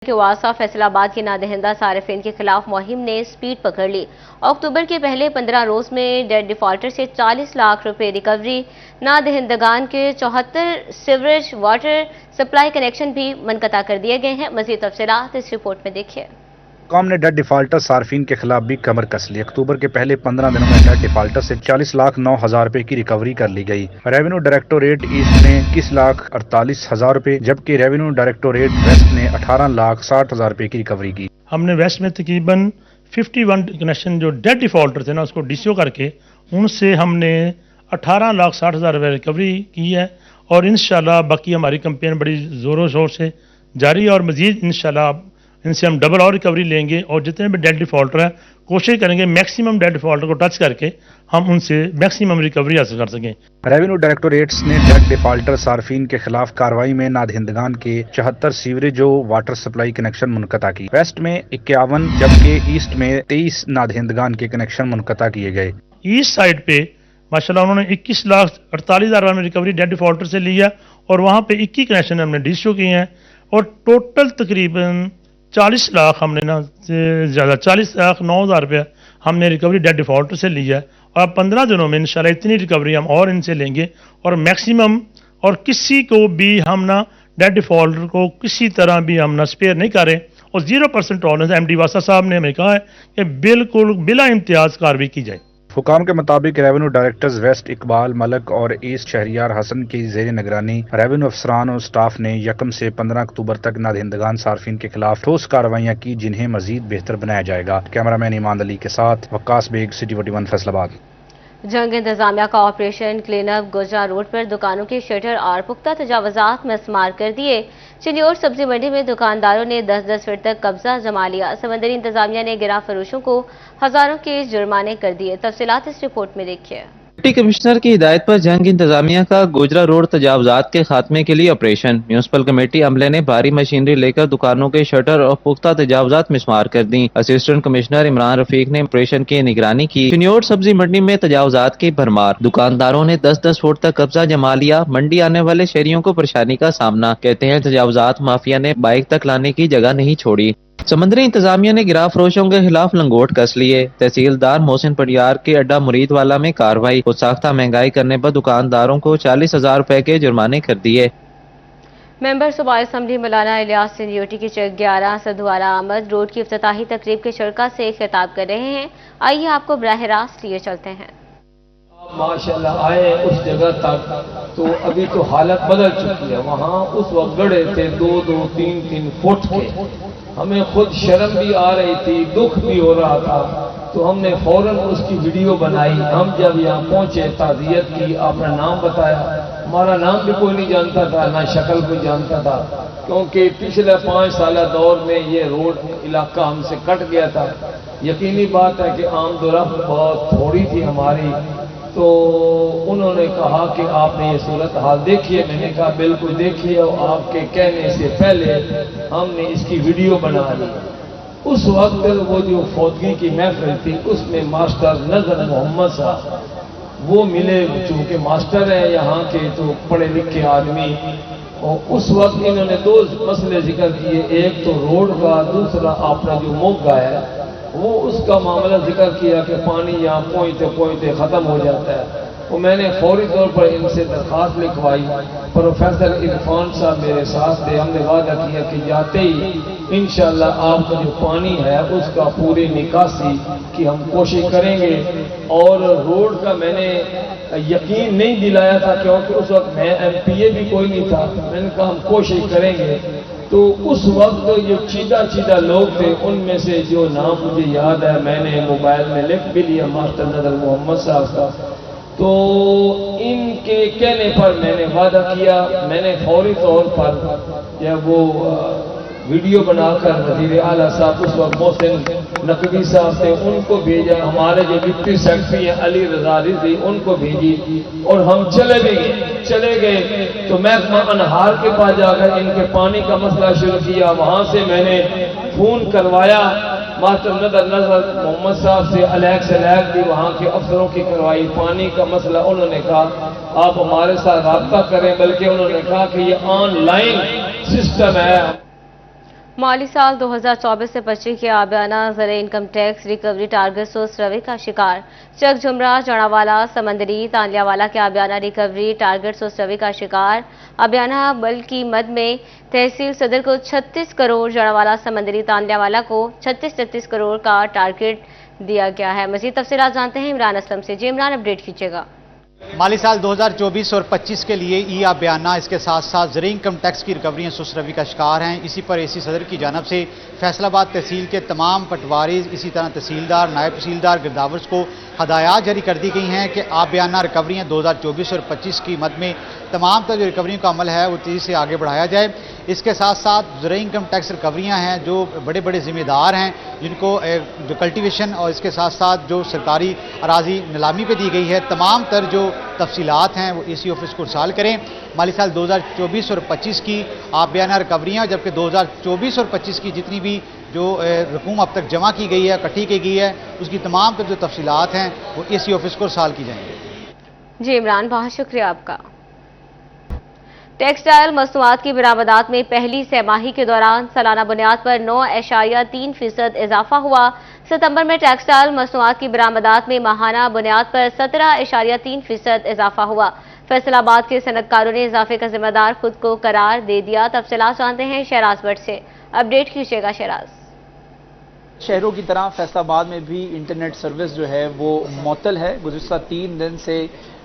کہ واسطہ فیصل آباد کے نادہندہ صارفین کے خلاف مہم نے سپیڈ پکڑ لی۔ اکتوبر کے پہلے 15 روز میں ڈیٹ ڈیفالٹر سے 40 لاکھ روپے ریکوری، نادہندگان کے 74 سیوریج واٹر سپلائی کنیکشن بھی منقطع کر دیے گئے ہیں۔ مزید تفصیلات اس رپورٹ میں دیکھیے۔ حکام نے ڈیٹ ڈیفالٹر صارفین کے خلاف بھی کمر کس لی۔ اکتوبر کے پہلے 15 دنوں میں ڈیٹ ڈیفالٹر سے 40,09,000 روپے کی ریکوری کر لی گئی۔ ریونیو ڈائریکٹوریٹ ایسٹ نے 21,48,000 روپے جبکہ ریونیو ڈائریکٹوریٹ ویسٹ نے 18,60,000 روپے کی ریکوری کی۔ ہم نے ویسٹ میں تقریباً 51 کنیکشن جو ڈیٹ ڈیفالٹر تھے نا اس کو ڈی سی او کر کے ان سے ہم نے 18,60,000 روپے ریکوری کی ہے، اور انشاءاللہ باقی ہماری کمپین بڑی زور و شور سے جاری ہے، اور مزید انشاءاللہ ان سے ہم ڈبل اور ریکوری لیں گے، اور جتنے بھی ڈیٹ ڈیفالٹر ہیں کوشش کریں گے میکسیمم ڈیٹ ڈیفالٹر کو ٹچ کر کے ہم ان سے میکسیمم ریکوری حاصل کر سکیں۔ ریونیو ڈائریکٹوریٹس نے ڈیٹ ڈیفالٹر صارفین کے خلاف کارروائی میں نادہندگان کے 74 سیوریج و واٹر سپلائی کنیکشن منقطع کی۔ ویسٹ میں 51 جبکہ ایسٹ میں 23 نادہندگان کے کنیکشن منقطع کیے گئے۔ ایسٹ سائڈ پہ ماشاءاللہ انہوں نے 21,48,000 میں ریکوری ڈیٹ ڈیفالٹر سے لیا، اور وہاں پہ 21 کنیکشن ہم نے ڈی سی او کیے ہیں، اور ٹوٹل تقریباً 40 لاکھ ہم نے زیادہ 40,09,000 روپیہ ہم نے ریکوری ڈیٹ ڈیفالٹر سے لیا ہے، اور 15 دنوں میں انشاءاللہ اتنی ریکوری ہم اور ان سے لیں گے، اور میکسیمم اور کسی کو بھی ہم نہ ڈیٹ ڈیفالٹر کو کسی طرح بھی ہم نہ سپیئر نہیں کریں، اور 0% ٹالرنس ایم ڈی واسطہ صاحب نے ہمیں کہا ہے کہ بالکل بلا امتیاز کارروائی کی جائے۔ حکام کے مطابق ریونیو ڈائریکٹرز ویسٹ اقبال ملک اور ایسٹ شہریار حسن کی زیر نگرانی ریونیو افسران اور سٹاف نے 1 سے 15 اکتوبر تک نادہندگان صارفین کے خلاف ٹھوس کارروائیاں کی، جنہیں مزید بہتر بنایا جائے گا۔ کیمرہ مین ایمان علی کے ساتھ وقاص بیگ، سٹی 41 فیصل آباد۔ جنگ انتظامیہ کا operation clean up Gojra road پر دکانوں کے شٹر اور پختہ تجاوزات مسمار کر دیے۔ چنیور سبزی منڈی میں دکانداروں نے 10 فٹ تک قبضہ جما لیا۔ سمندری انتظامیہ نے گرا فروشوں کو ہزاروں کے جرمانے کر دیے۔ تفصیلات اس رپورٹ میں دیکھیے۔ ڈپٹی کمشنر کی ہدایت پر جنگ انتظامیہ کا گوجرا روڈ تجاوزات کے خاتمے کے لیے آپریشن۔ میونسپل کمیٹی عملے نے بھاری مشینری لے کر دکانوں کے شٹر اور پختہ تجاوزات مسمار کر دیں۔ اسسٹنٹ کمشنر عمران رفیق نے آپریشن کی نگرانی کی۔ چنیور سبزی منڈی میں تجاوزات کی بھرمار، دکانداروں نے 10 فٹ تک قبضہ جما لیا۔ منڈی آنے والے شہریوں کو پریشانی کا سامنا، کہتے ہیں تجاوزات مافیا نے بائک تک لانے کی جگہ نہیں چھوڑی۔ سمندری انتظامیہ نے گرا فروشوں کے خلاف لنگوٹ کس لیے۔ تحصیلدار محسن پڑیار کے اڈا مرید والا میں کارروائی، خود ساختہ مہنگائی کرنے پر دکانداروں کو 40,000 روپے کے جرمانے کر دیے۔ ممبر صوبائی اسمبلی مولانا الیاس سینیورٹی کی چک 11 سدھوارا آمد روڈ کی افتتاحی تقریب کے شرکا سے خطاب کر رہے ہیں۔ آئیے آپ کو براہ راست لیے چلتے ہیں۔ ماشاءاللہ آئے اس جگہ تک تو ابھی تو حالت بدل چکی ہے۔ وہاں اس وقت گڑے تھے 2-2, 3-3 فٹ کے، ہمیں خود شرم بھی آ رہی تھی، دکھ بھی ہو رہا تھا، تو ہم نے فوراً اس کی ویڈیو بنائی۔ ہم جب یہاں پہنچے تعزیت کی، آپ نے نام بتایا، ہمارا نام بھی کوئی نہیں جانتا تھا، نہ شکل کوئی جانتا تھا، کیونکہ پچھلے 5 سالہ دور میں یہ روڈ علاقہ ہم سے کٹ گیا تھا۔ یقینی بات ہے کہ آمد و رفت بہت تھوڑی تھی ہماری، تو انہوں نے کہا کہ آپ نے یہ صورتحال دیکھیے۔ میں نے کہا بالکل دیکھیے، اور آپ کے کہنے سے پہلے ہم نے اس کی ویڈیو بنا لی۔ اس وقت وہ جو فوتگی کی محفل تھی اس میں ماسٹر نذر محمد صاحب وہ ملے، چونکہ ماسٹر ہیں یہاں کے تو پڑھے لکھے آدمی، اور اس وقت انہوں نے 2 مسئلے ذکر کیے، ایک تو روڈ کا، دوسرا آپ نے جو موقع ہے وہ اس کا معاملہ ذکر کیا کہ پانی یہاں پہنچتے ختم ہو جاتا ہے۔ وہ میں نے فوری طور پر ان سے درخواست لکھوائی، پروفیسر عرفان صاحب میرے ساتھ تھے، ہم نے وعدہ کیا کہ جاتے ہی انشاءاللہ آپ کا جو پانی ہے اس کا پوری نکاسی کی ہم کوشش کریں گے۔ اور روڈ کا میں نے یقین نہیں دلایا تھا، کیونکہ اس وقت میں MPA بھی کوئی نہیں تھا، میں نے کہا ہم کوشش کریں گے۔ تو اس وقت جو چیدہ لوگ تھے ان میں سے جو نام مجھے یاد ہے میں نے موبائل میں لکھ بھی لیا، ماسٹر نذر محمد صاحب کا، تو ان کے کہنے پر میں نے وعدہ کیا، میں نے فوری طور پر جب وہ ویڈیو بنا کر وزیر اعلیٰ صاحب اس وقت محسن نقوی صاحب سے ان کو بھیجا، ہمارے جو ڈپٹی سیکرٹری ہیں علی رضا رضی ان کو بھیجی، اور ہم چلے گئے تو محکمہ انہار کے پاس جا کر ان کے پانی کا مسئلہ شروع کیا۔ وہاں سے میں نے فون کروایا ماسٹر نذر محمد صاحب سے، الیکس بھی وہاں کے افسروں کی کروائی، پانی کا مسئلہ انہوں نے کہا آپ ہمارے ساتھ رابطہ کریں، بلکہ انہوں نے کہا کہ یہ آن لائن سسٹم ہے۔ माली साल 2024 से 25 के आबियाना ज़र इनकम टैक्स रिकवरी टारगेट सोच रवि का शिकार। चक झुमरा, जड़ावाला, समंदरी, तांलियावाला के आबियाना रिकवरी टारगेट सोच रवि का शिकार। आबियाना बल की मद में तहसील सदर को 36 करोड़, जड़ावाला, समंदरी, तांलियावाला को 36 करोड़ का टारगेट दिया गया है। मज़ीद तफसीलात जानते हैं इमरान असलम से। जी इमरान, अपडेट कीजिएगा। माली साल 2024 और 25 के लिए ई आबियाना, इसके साथ साथ ज़र इनकम टैक्स की रिकवरियाँ सुस्त रवि का शिकार हैं। इसी पर एसी सदर की जानब से फैसलाबाद तहसील के तमाम पटवारी, इसी तरह तहसीलदार, नायब तहसीलदार, गिरदावर्स को हदायत जारी कर दी गई हैं कि आबियाना रिकवरियाँ 2024 और 25 की मद में तमाम जो रिकवरियों का अमल है वो तेज़ी से आगे बढ़ाया जाए। इसके साथ साथ ज़र इनकम टैक्स रिकवरियाँ हैं जो बड़े बड़े ज़िम्मेदार हैं, जिनको जो कल्टिवेशन और इसके साथ साथ जो सरकारी अराजी नीलामी पे दी गई है, तमाम तर जो तफसीलात हैं वो एसी ऑफिस को इरसाल करें। माली साल 2024 और 25 की आबियाना रिकवरियाँ, जबकि 2024 और 25 की जितनी भी जो रकूम अब तक जमा की गई है, इकट्ठी की गई है, उसकी तमाम तर जो तफसीलात हैं वो एसी ऑफिस को इरसाल की जाएंगी। जी इमरान, बहुत शुक्रिया आपका। टेक्सटाइल मसनूआत की बरामदात में पहली सहमाही के दौरान सालाना बुनियाद पर 9.3% इजाफा हुआ। सितंबर में टेक्सटाइल मसनूआत की बरामदात में माहाना बुनियाद पर 17.3% इजाफा हुआ। फैसलाबाद के सनतकारों ने इजाफे का जिम्मेदार खुद को करार दे दिया। तफसीलात जानते हैं शहराज भट्ट से। अपडेट कीजिएगा शहराज। शहरों की तरह फैसलाबाद में भी इंटरनेट सर्विस जो है वो मुअत्तल है। गुज़िश्ता 3 दिन से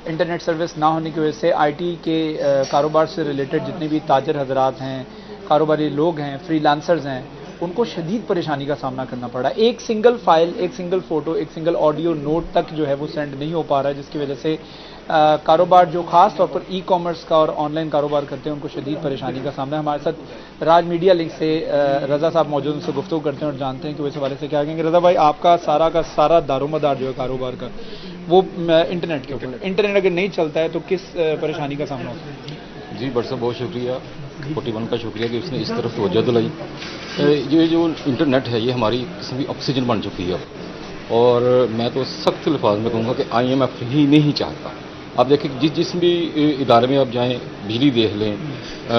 इंटरनेट सर्विस ना होने की वजह से आईटी के कारोबार से रिलेटेड जितने भी ताजर हजरात हैं, कारोबारी लोग हैं, फ्रीलांसर्स हैं, उनको शदीद परेशानी का सामना करना पड़ा। एक सिंगल फाइल, एक सिंगल फ़ोटो, एक सिंगल ऑडियो नोट तक जो है वो सेंड नहीं हो पा रहा है, जिसकी वजह से कारोबार जो खास तौर पर ई कॉमर्स का और ऑनलाइन कारोबार करते हैं उनको शदीद परेशानी का सामना है। हमारे साथ राज मीडिया लिंक से रज़ा साहब मौजूद, उनसे गुफ्तगू करते हैं और जानते हैं कि वो इस हवाले से क्या कहेंगे। रज़ा भाई, आपका सारा दारोमदार जो है कारोबार का वो इंटरनेट के ऊपर, इंटरनेट अगर नहीं चलता है तो किस परेशानी का सामना होता है? जी बट साहब, बहुत शुक्रिया 41 का शुक्रिया कि उसने इस तरफ तवज्जो दिलाई। ये जो इंटरनेट है ये हमारी किस्म की ऑक्सीजन बन चुकी है और मैं तो सख्त अल्फाज में कहूँगा कि IMF ही नहीं चाहता। आप देखें जिस भी इदारे में आप जाएं, बिजली देख लें,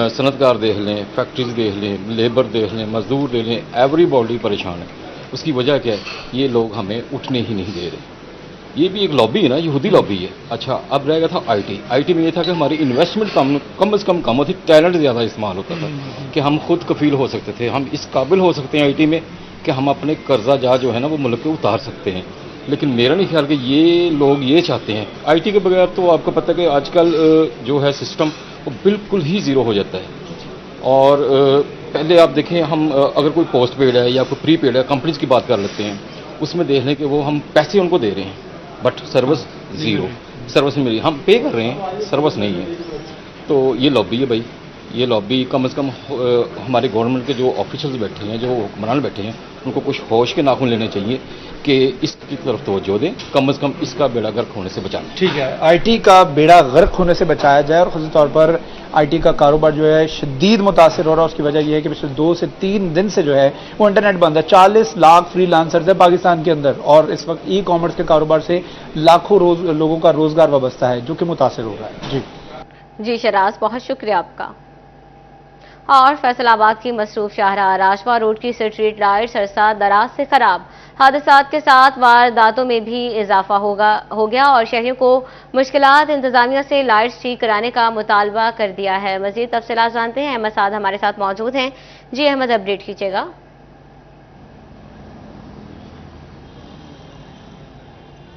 सनतकार देख लें, फैक्ट्रीज देख लें, लेबर देख लें, मजदूर देख लें, एवरीबॉडी परेशान है। उसकी वजह क्या है? ये लोग हमें उठने ही नहीं दे रहे। ये भी एक लॉबी है ना, यहूदी लॉबी है। अच्छा, अब रहेगा था आईटी में ये था कि हमारी इन्वेस्टमेंट कम से कम होती, टैलेंट ज़्यादा इस्तेमाल होता था कि हम खुद कफील हो सकते थे, हम इस काबिल हो सकते हैं आईटी में कि हम अपने कर्जा जा जो है ना वो मुल्क के उतार सकते हैं। लेकिन मेरा नहीं ख्याल कि ये लोग ये चाहते हैं। आईटी के बगैर तो आपको पता है कि आजकल जो है सिस्टम वो बिल्कुल ही ज़ीरो हो जाता है। और पहले आप देखें, हम अगर कोई पोस्ट पेड है या कोई प्री पेड है, कंपनीज की बात कर लेते हैं, उसमें देख लें कि वो हम पैसे उनको दे रहे हैं बट सर्विस ज़ीरो, सर्विस नहीं मिली। हम पे कर रहे हैं, सर्विस नहीं है। तो ये लॉबी है भाई, ये लॉबी कम से कम हमारे गवर्नमेंट के जो ऑफिशियल्स बैठे हैं, जो हुक्मरान बैठे हैं, उनको कुछ होश के नाखून लेने चाहिए कि इसकी तरफ तवज्जो दें, कम से कम इसका बेड़ा गर्क होने से बचाना। ठीक है, आईटी का बेड़ा गर्क होने से बचाया जाए और खास तौर पर आईटी का कारोबार जो है शदीद मुतासिर हो रहा है। उसकी वजह यह है कि पिछले 2 से 3 दिन से जो है वो इंटरनेट बंद है। 40 लाख फ्रीलांसर्स है पाकिस्तान के अंदर और इस वक्त ई कॉमर्स के कारोबार से लाखों लोगों का रोजगार वाबस्ता है, जो कि मुतासिर हो रहा है। जी शहराज, बहुत शुक्रिया आपका। और फैसलाबाद की मसरूफ शाहराह राजवा रोड की स्ट्रीट लाइट्स अरसा दराज से खराब। हादसात के साथ वारदातों में भी इजाफा हो गया और शहरियों को मुश्किलात इंतजामिया से लाइट्स ठीक कराने का मुतालबा कर दिया है। मजीद तफसीलात जानते हैं, अहमद साद हमारे साथ मौजूद हैं। जी अहमद, अपडेट कीजिएगा।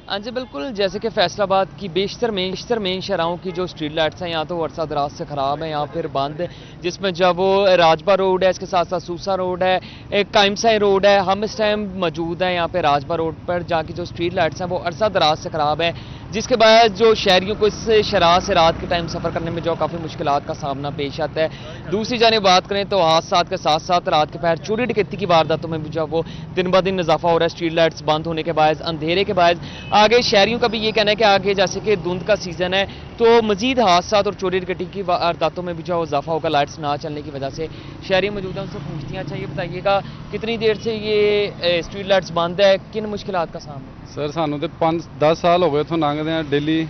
हाँ जी बिल्कुल, जैसे कि फैसलाबाद की बेशतर मेन शहराओं की जो स्ट्रीट लाइट्स हैं यहाँ तो अरसा दराज से ख़राब है, यहाँ फिर बंद, जिसमें जब वो राजबा रोड है, इसके साथ साथ सूसा रोड है, एक काइमसाई रोड है। हम इस टाइम मौजूद हैं यहाँ पे राजबा रोड पर, जहाँ की जो स्ट्रीट लाइट्स हैं वो अरसा दराज से ख़राब है, जिसके बाद जो शहरियों को इस शराह से रात के टाइम सफ़र करने में जो काफ़ी मुश्किलात का सामना पेश आता है। दूसरी जानिब बात करें तो हादसात के साथ साथ रात के पहर चोरी डकैती की वारदातों में भी जो वो दिन ब दिन इजाफा हो रहा है, स्ट्रीट लाइट्स बंद होने के बाद, अंधेरे के बाद। आगे शहरियों का भी ये कहना है कि आगे जैसे कि धुंध का सीज़न है तो मजीद हादसात और चोरी डकैती की वारदातों में भी जो इजाफा होगा लाइट्स ना चलने की वजह से। शहरी मौजूद हैं, उनसे पूछती हैं, अच्छा ये बताइएगा कितनी देर से ये स्ट्रीट लाइट्स बंद है, किन मुश्किलात का सामना? सर सानू तो 5-10 साल हो गए इत्थों लंघदे हैं डेली,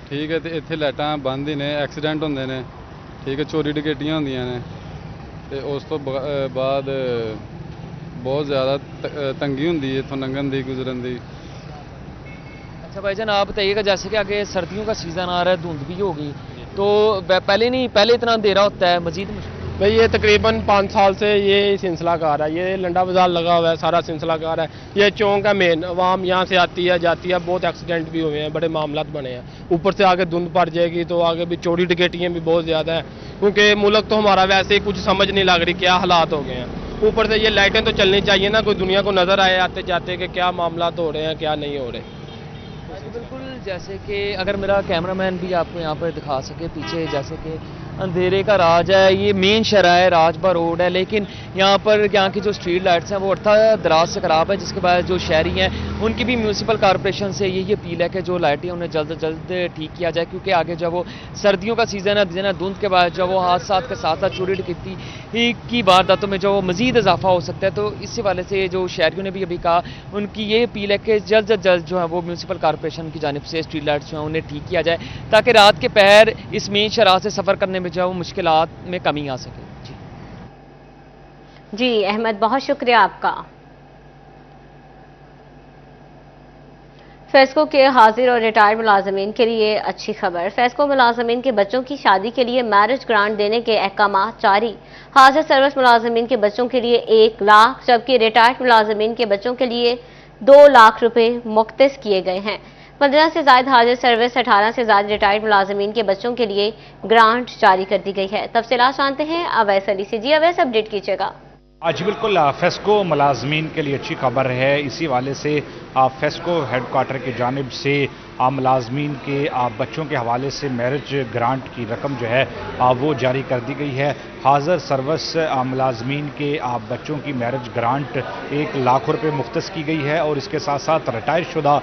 ठीक है, तो इत्थे लाइटां बंद ही ने, एक्सीडेंट होंदे ने, ठीक है, चोरी डकैतियां होंदियां ने, ਤੇ ਉਸ ਤੋਂ ਬਾਅਦ ਬਹੁਤ ਜ਼ਿਆਦਾ ਤੰਗੀ ਹੁੰਦੀ ਹੈ ਇੱਥੋਂ ਲੰਘਣ ਦੀ ਗੁਜ਼ਰਨ ਦੀ। अच्छा भाईजान, आप बताइएगा जैसे कि आगे सर्दियों का सीज़न आ रहा है, धुंध भी होगी, तो पहले इतना अंधेरा होता है, मजीद भाई ये तकरीबन 5 साल से ये सिलसिला कार है, ये लंडा बाजार लगा हुआ है, सारा सिलसिला कार है। ये चौंक है मेन, आवाम यहाँ से आती है जाती है, बहुत एक्सीडेंट भी हुए हैं, बड़े मामलात बने हैं। ऊपर से आगे धुंध पड़ जाएगी तो आगे भी चोरी डकैतियाँ भी बहुत ज़्यादा हैं, क्योंकि मुल्क तो हमारा वैसे ही कुछ समझ नहीं लग रही क्या हालात हो गए हैं। ऊपर से ये लाइटें तो चलनी चाहिए ना, कोई दुनिया को नज़र आए आते जाते कि क्या मामलात हो रहे हैं क्या नहीं हो रहे। बिल्कुल, जैसे कि अगर मेरा कैमरामैन भी आपको यहाँ पर दिखा सके पीछे, जैसे कि अंधेरे का राज है, ये मेन शहर है, राजबा रोड है, लेकिन यहाँ पर यहाँ की जो स्ट्रीट लाइट्स हैं वो अर्थात दराज से ख़राब है, जिसके बाद जो शहरी हैं उनकी भी म्यूनसिपल कॉरपोरेशन से यही अपील है कि जो लाइटें उन्हें जल्द से जल्द ठीक किया जाए, क्योंकि आगे जब वो सर्दियों का सीज़न है, धुंध के बाद जब वो हादसात के साथ साथ चोरी डकैती की वारदातों में जो मज़ीद इजाफा हो सकता है, तो इसी वाले से जो शहरियों ने भी अभी कहा, उनकी ये अपील है कि जल्द से जल्द जो है वो म्यूनसिपल कॉरपोरेशन की जानिब से स्ट्रीट लाइट्स जो हैं उन्हें ठीक किया जाए, ताकि रात के पहर इस मेन शहर से सफ़र करने में जो है वो मुश्किलात में कमी आ सके। जी अहमद, बहुत शुक्रिया आपका। फेस्को के हाजिर और रिटायर्ड मुलाजमीन के लिए अच्छी खबर। फेस्को मुलाजमीन के बच्चों की शादी के लिए मैरिज ग्रांट देने के अहकाम जारी। हाजिर सर्विस मुलाजमीन के बच्चों के लिए 1 लाख, जबकि रिटायर्ड मुलाजमीन के बच्चों के लिए 2 लाख रुपए मुख्तस किए गए हैं। 15 से ज़ायद हाजिर सर्विस, 18 से ज़ायद रिटायर्ड मुलाजमीन के बच्चों के लिए ग्रांट जारी कर दी गई है। तफसीलात जानते हैं अवैस अली से। जी अवैस, अपडेट कीजिएगा। जी बिल्कुल, फेस्को मुलाजमीन के लिए अच्छी खबर है। इसी वाले से फेस्को हेडक्वार्टर की जानिब से मुलाजमीन के बच्चों के हवाले से मैरिज ग्रांट की रकम जो है वो जारी कर दी गई है। हाजिर सर्विस मुलाजमीन के बच्चों की मैरिज ग्रांट 1 लाख रुपए मुख्तस की गई है, और इसके साथ साथ रिटायर शुदा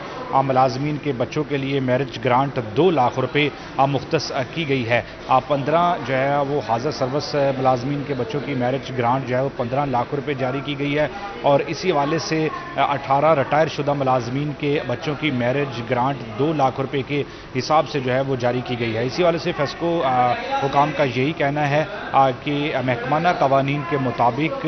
मुलाजमीन के बच्चों के लिए मैरिज ग्रांट 2 लाख रुपए मुख्तस की गई है। 15 जो है वो हाजिर सर्विस मुलाजमीन के बच्चों की मैरिज ग्रांट जो है वो 15 लाख रुपए जारी की गई है, और इसी हवाले से 18 रिटायर शुदा मुलाजमीन के बच्चों की मैरिज ग्रांट 2 लाख रुपए के हिसाब से जो है वो जारी की गई है। इसी वाले से फेस्को हुकाम का यही कहना है कि महकमाना कवानीन के मुताबिक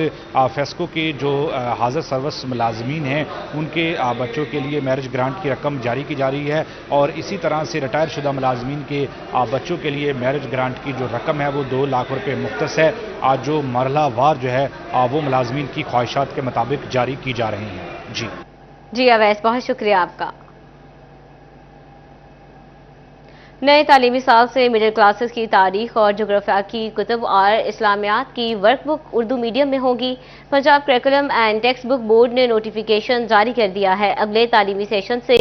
फेस्को के जो हाजिर सर्विस मुलाजमीन हैं उनके बच्चों के लिए मैरिज ग्रांट की रकम जारी की जा रही है, और इसी तरह से रिटायर शुदा मुलाजमीन के बच्चों के लिए मैरिज ग्रांट की जो रकम है वो 2 लाख रुपए मुख्तस है, जो मरहला वार जो है वो मुलाजमीन की ख्वाहिशात के मुताबिक जारी की जा रही हैं। जी अवैस, बहुत शुक्रिया आपका। नए तालीमी साल से मिडिल क्लासेस की तारीख और जोग्राफिया की कुतुब और इस्लामियात की वर्कबुक उर्दू मीडियम में होगी। Punjab curriculum and text book board ने नोटिफिकेशन जारी कर दिया है। अगले तालीमी सेशन से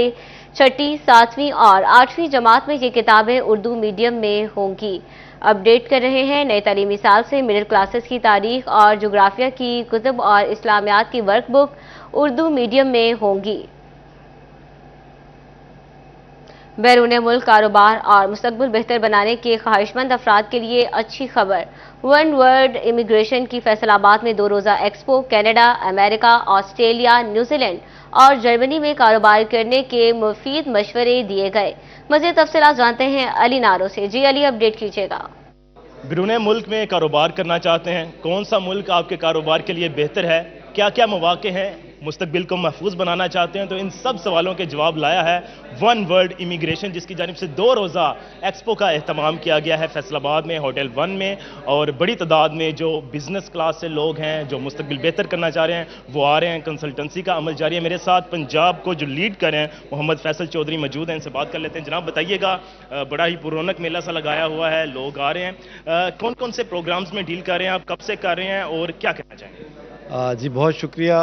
6ठी, 7वीं और 8वीं जमात में ये किताबें उर्दू मीडियम में होंगी। अपडेट कर रहे हैं, नए तालीमी साल से मिडिल क्लासेस की तारीख और जोग्राफिया की कुतुब और इस्लामियात की वर्कबुक उर्दू मीडियम में होंगी। बैरून मुल्क कारोबार और मुस्तकबिल बेहतर बनाने के ख्वाहिशमंद अफराद के लिए अच्छी खबर। वन वर्ल्ड इमिग्रेशन की फैसलाबाद में 2 रोज़ा expo Canada, America, Australia, New Zealand और जर्मनी में कारोबार करने के मुफीद मशवरे दिए गए। मज़ीद तफसीलात जानते हैं अली नारो से। जी अली, अपडेट कीजिएगा। बैरून मुल्क में कारोबार करना चाहते हैं, कौन सा मुल्क आपके कारोबार के लिए बेहतर है, क्या क्या मौक़े हैं, मुस्तकबिल को महफूज बनाना चाहते हैं, तो इन सब सवालों के जवाब लाया है वन वर्ल्ड इमिग्रेशन, जिसकी जानिब से 2 रोज़ा एक्सपो का एहतमाम किया गया है फैसलाबाद में, होटल 1 में। और बड़ी तादाद में जो बिजनेस क्लास से लोग हैं, जो मुस्तकबिल बेहतर करना चाह रहे हैं, वो आ रहे हैं। कंसल्टेंसी का अमल जारी है। मेरे साथ पंजाब को जो लीड कर रहे हैं मोहम्मद फैसल चौधरी मौजूद हैं, इनसे बात कर लेते हैं। जनाब बताइएगा, बड़ा ही पुरौनक मेला सा लगाया हुआ है, लोग आ रहे हैं, कौन कौन से प्रोग्राम्स में डील कर रहे हैं, आप कब से कर रहे हैं और क्या कहना चाहेंगे? जी बहुत शुक्रिया,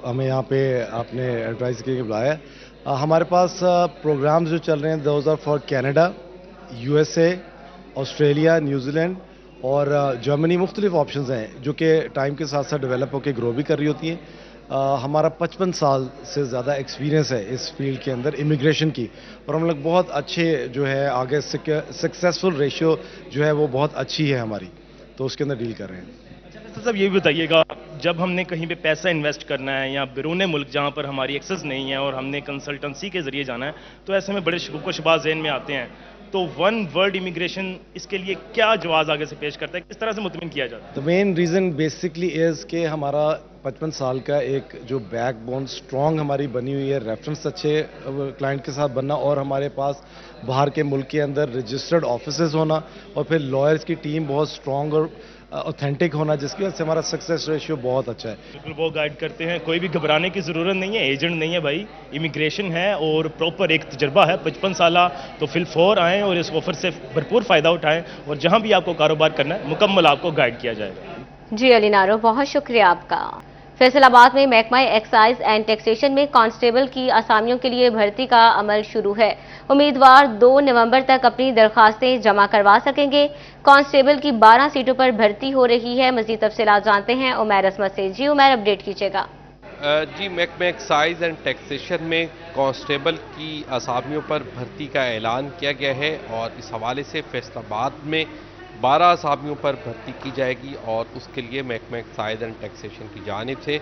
हमें यहाँ पे आपने एडवाइस के लिए बुलाया। हमारे पास प्रोग्राम्स जो चल रहे हैं, those are for Canada, USA, Australia, New Zealand और जर्मनी। मुख्तलिफ ऑप्शंस हैं जो कि टाइम के साथ साथ डेवलप होकर ग्रो भी कर रही होती हैं। हमारा 55 साल से ज़्यादा एक्सपीरियंस है इस फील्ड के अंदर इमिग्रेशन की, और हम लोग बहुत अच्छे जो है आगे सक्सेसफुल रेशियो जो है वो बहुत अच्छी है हमारी, तो उसके अंदर डील कर रहे हैं। सब ये भी बताइएगा, जब हमने कहीं पे पैसा इन्वेस्ट करना है या बैरून मुल्क जहाँ पर हमारी एक्सेस नहीं है और हमने कंसल्टेंसी के ज़रिए जाना है, तो ऐसे में बड़े शुबा शुबा ज़हन में आते हैं। तो वन वर्ल्ड इमिग्रेशन इसके लिए क्या जवाब आगे से पेश करता है, किस तरह से मुतमिन किया जाता है? The main reason basically is कि हमारा 55 साल का एक जो बैकबोन स्ट्रॉन्ग हमारी बनी हुई है, रेफरेंस अच्छे क्लाइंट के साथ बनना, और हमारे पास बाहर के मुल्क के अंदर रजिस्टर्ड ऑफिसेज होना, और फिर लॉयर्स की टीम बहुत स्ट्रॉन्ग और ऑथेंटिक होना, जिसकी वजह से हमारा सक्सेस रेशियो बहुत अच्छा है। बिल्कुल वो गाइड करते हैं, कोई भी घबराने की ज़रूरत नहीं है, एजेंट नहीं है भाई, इमिग्रेशन है और प्रॉपर एक तजर्बा है 55 साल, तो फिलफौर आएँ और इस ऑफर से भरपूर फ़ायदा उठाएँ और जहाँ भी आपको कारोबार करना है मुकम्मल आपको गाइड किया जाएगा। जी अली नारो, बहुत शुक्रिया आपका। फैसलाबाद में महकमा एक्साइज एंड टैक्सेशन में कांस्टेबल की असामियों के लिए भर्ती का अमल शुरू है। उम्मीदवार 2 नवंबर तक अपनी दरखास्तें जमा करवा सकेंगे। कांस्टेबल की 12 सीटों पर भर्ती हो रही है। मज़ीद तफसीलात जानते हैं उमैर असमत से। जी उमैर, अपडेट कीजिएगा। जी, महकमा एक्साइज एंड टैक्सेशन में कांस्टेबल की असामियों पर भर्ती का ऐलान किया गया है और इस हवाले से फैसलाबाद में 12 असामियों पर भर्ती की जाएगी और उसके लिए महकमा एक्साइज एंड टैक्सेशन की जानिब से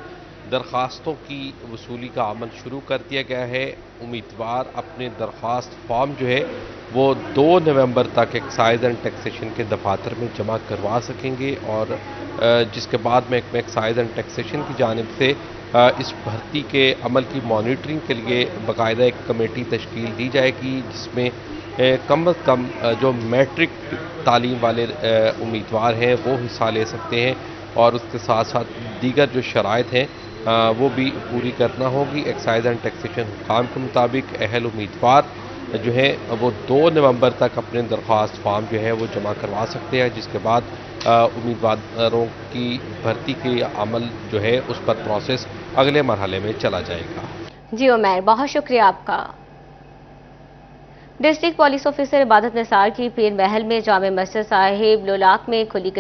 दरख्वास्तों की वसूली का अमल शुरू कर दिया गया है। उम्मीदवार अपने दरख्वास्त फॉर्म जो है वो 2 नवंबर तक एक्साइज एंड टैक्सेशन के दफातर में जमा करवा सकेंगे और जिसके बाद महकमा एक्साइज एंड टैक्सेशन की जानिब से इस भर्ती के अमल की मॉनिटरिंग के लिए बाकायदा एक कमेटी तश्कील दी जाएगी, जिसमें कम अज़ कम जो मैट्रिक तालीम वाले उम्मीदवार हैं वो हिस्सा ले सकते हैं और उसके साथ साथ दीगर जो शराइत हैं वो भी पूरी करना होगी। एक्साइज एंड टैक्सेशन हुकाम के मुताबिक अहल उम्मीदवार जो है वो 2 नवंबर तक अपने दरख्वास्त फॉर्म जो है वो जमा करवा सकते हैं, जिसके बाद उम्मीदवारों की भर्ती के अमल जो है उस पर प्रोसेस अगले मरहले में चला जाएगा। जी उमैर, बहुत शुक्रिया आपका। डिस्ट्रिक्ट पुलिस ऑफिसर इबादत निसार की पीर महल में जामे मस्जिद साहिब लोलाक में खुली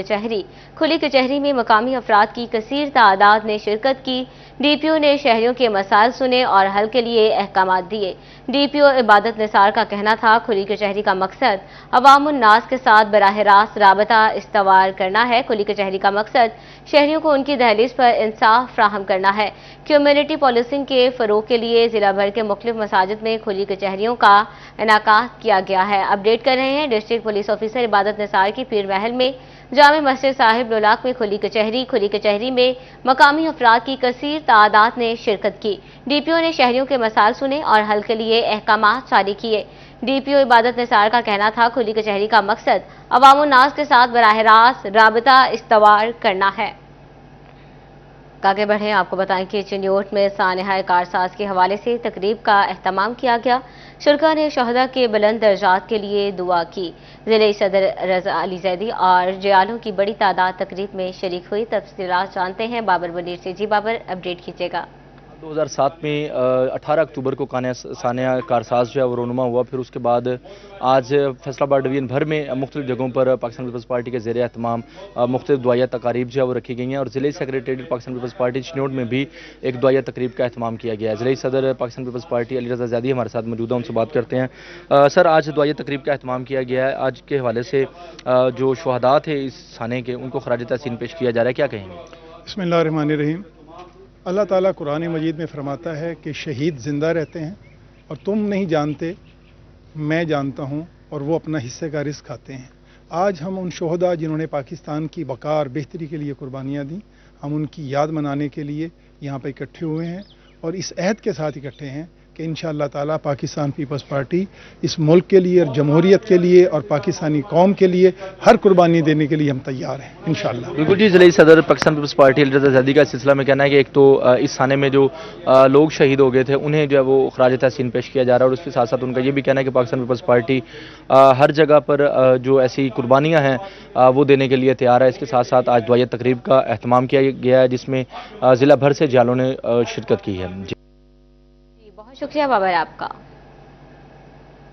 कचहरी में मकामी अफराद की कसीर तादाद ने शिरकत की। डीपीओ ने शहरियों के मसाइल सुने और हल के लिए अहकामात दिए। डीपीओ इबादत निसार का कहना था, खुली कचहरी का मकसद अवामुन नास के साथ बराह रास्त राबता इस्तवार करना है। खुली कचहरी का मकसद शहरियों को उनकी दहलीज पर इंसाफ फ्राहम करना है। कम्युनिटी पॉलिसिंग के फरोग के लिए जिला भर के मुख्तलिफ मसाजिद में खुली कचहरियों का इनाकात किया गया है। अपडेट कर रहे हैं डिस्ट्रिक्ट पुलिस ऑफिसर इबादत निसार की पीर महल में जामे मस्जिद साहिब लोलाक में खुली कचहरी में मकामी अफराद की कसीर तादाद ने शिरकत की। डीपीओ ने शहरियों के मसाइल सुने और हल के लिए अहकामात जारी किए। डीपीओ इबादत निसार का कहना था, खुली कचहरी का मकसद अवामुन नास के साथ बराह रास्त राबता इस्तवार करना है। आगे बढ़े, आपको बताएं कि चिन्योट में सानहा कारसाज के हवाले से तकरीब का एहतमाम किया गया। शुरका ने शहदा के बुलंद दर्जात के लिए दुआ की। जिले सदर रजा अली जैदी और जयालों की बड़ी तादाद तकरीब में शरीक हुई। तफसीलात जानते हैं बाबर बनीर से। जी बाबर, अपडेट कीजिएगा। 2007 में 18 अक्टूबर को सानिया कारसाज जो है वो रोनुमा हुआ। फिर उसके बाद आज फैसलाबाद डिवीजन भर में मुख्तलिफ जगहों पर पाकिस्तान पीपल्स पार्टी के ज़ेर एहतमाम मुख्तलिफ दुआया तकारीब जो है वो रखी गई हैं और ज़िले सेक्रेटरीट पाकिस्तान पीपल्स पार्टी चिन्योट में भी एक दुआया तकरीब का एहतमाम किया गया है। ज़िले सदर पाकिस्तान पीपल्स पार्टी अली रज़ा ज़ैदी हमारे साथ मौजूद हैं, उनसे बात करते हैं। सर, आज दुआया तकरीब का एहतमाम किया गया है, आज के हवाले से जो शुहदा थे इस साने के उनको खराज तहसीन पेश किया जा रहा है, क्या कहेंगे? बिस्मिल्लाहिर्रहमानिर्रहीम। अल्लाह ताला कुरान मजीद में फरमाता है कि शहीद ज़िंदा रहते हैं और तुम नहीं जानते, मैं जानता हूँ, और वो अपना हिस्से का रिस्क खाते हैं। आज हम उन शोहदा जिन्होंने पाकिस्तान की बका और बेहतरी के लिए कुर्बानियाँ दी, हम उनकी याद मनाने के लिए यहाँ पर इकट्ठे हुए हैं और इस अहद के साथ इकट्ठे हैं कि इंशाअल्लाह ताला पाकिस्तान पीपल्स पार्टी इस मुल्क के लिए और जमहूरियत के लिए और पाकिस्तानी कौम के लिए हर कुर्बानी देने के लिए हम तैयार हैं इंशाअल्लाह। बिल्कुल जी, ज़िले सदर पाकिस्तान पीपल्स पार्टी अली रज़ा ज़ैदी का सिलसिला में कहना है कि एक तो इस थाने में जो लोग शहीद हो गए थे उन्हें जो है वो खराज तहसीन पेश किया जा रहा है और उसके साथ साथ उनका ये भी कहना है कि पाकिस्तान पीपल्स पार्टी हर जगह पर जो ऐसी कुर्बानियाँ हैं वो देने के लिए तैयार है। इसके साथ साथ आज दुआया तकरीब का एहतमाम किया गया है जिसमें ज़िला भर से जालों ने शिरकत की है। बहुत शुक्रिया बाबर आपका।